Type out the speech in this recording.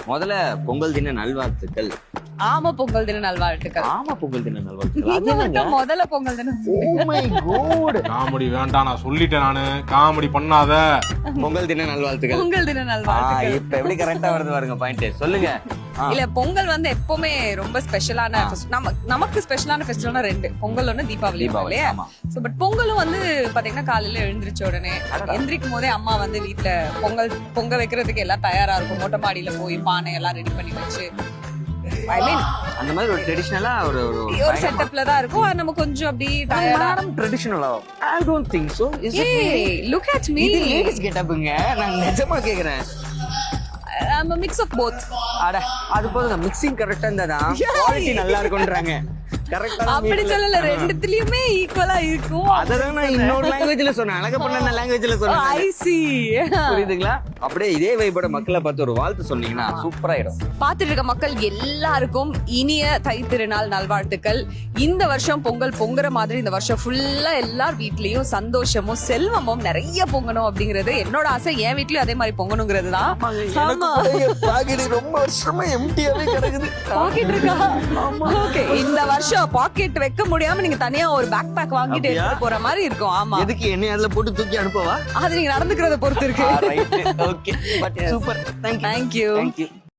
முதல்ல பொங்கல் தின நல்வாழ்த்துக்கள். ஆமா பொங்கல் தின நல்வாழ்த்துக்கள். ஆமா பொங்கல் தின நல்வாழ்த்துக்கள். நீங்க மட்டும் முதல்ல பொங்கல் தினம் Oh my God. காமெடி வேண்டாம், நான் சொல்லிட்டேன். நானு காமெடி பண்ணாத. பொங்கல் தின நல்வாழ்த்துக்கள். பொங்கல் தின நல்வாழ்த்துக்கள். இப்ப எப்படி கரெக்டா வருது பாருங்க பாயிண்ட். சொல்லுங்க. இல்ல பொங்கல் வந்து எப்பவுமே ரொம்ப ஸ்பெஷலான நமக்கு ஸ்பெஷலான ஃபெஸ்டிவல்னா ரெண்டு, பொங்கல் ஒண்ணு தீபாவளி இல்லையா? சோ பட் பொங்கலும் வந்து பாத்தீங்கன்னா காலையில எழுந்திரிச்ச உடனே எந்திரிக்கும் போதே அம்மா வந்து வீட்டுல பொங்க வைக்கிறதுக்கு எல்லாம் தயாரா இருக்கும். மொட்டை மாடியில போய் பானை எல்லாம் ரெடி பண்ணி வச்சு ஐ மீன் அந்த மாதிரி ஒரு ட்ரெடிஷனலா ஒரு செட்டப்ல தான் இருக்கும். நம்ம கொஞ்சம் அப்படி டயர்டா ட்ரெடிஷனலா I don't think so. Is it really? Look at me. இது லேடிஸ் கெட்டப்புங்க. நான் நிஜமா கேக்குறேன். I'm a mix of both. அட அது போதுங்க. மிக்சிங் கரெக்டா இருந்தாதான் குவாலிட்டி நல்லா இருக்கும்ன்றாங்க. கரெக்ட்டா அப்படி சொல்லல, ரெண்டுத்துலயுமே ஈக்குவலா இருக்கும். அததான் நான் இன்னொரு லாங்குவேஜ்ல சொன்னேன். அழகா பண்ண லாங்குவேஜ்ல சொன்னேன். I see. புரியுதுங்களா? அப்படியே இதே வைபோட மக்களை பார்த்து ஒரு வாழ்த்து சொன்னீங்கன்னா சூப்பரா ஆயிடும். பார்த்துட்டு இருக்க மக்கள் எல்லாருக்கும் இனிய தை திருநாள் நல்வாழ்த்துக்கள். இந்த வருஷம் பொங்கல் பொங்குற மாதிரி இந்த வருஷம் ஃபுல்லா எல்லார் வீட்லயும் சந்தோஷமும் செல்வமும் நிறைய பொங்கணும் அப்படிங்கிறது என்னோட ஆசை. என் வீட்லயும் அதே மாதிரி பொங்கணுங்கிறது தான். பாக்கெட் ரொம்ப வருஷமா எம்டியாவே கிடக்குது. பாக்கெட் இருக்கா? ஓகே, இந்த வருஷம் பாக்கெட் வைக்க முடியாம நீங்க தனியா ஒரு பேக் பேக் வாங்கிட்டு எடுத்து போற மாதிரி இருக்கும். ஆமா, எதுக்கு என்ன அதுல போட்டு தூக்கி அனுப்பவா? அது நீங்க நடந்துக்கிறத பொறுத்து இருக்கு. Okay, but super. Thank you. Thank you.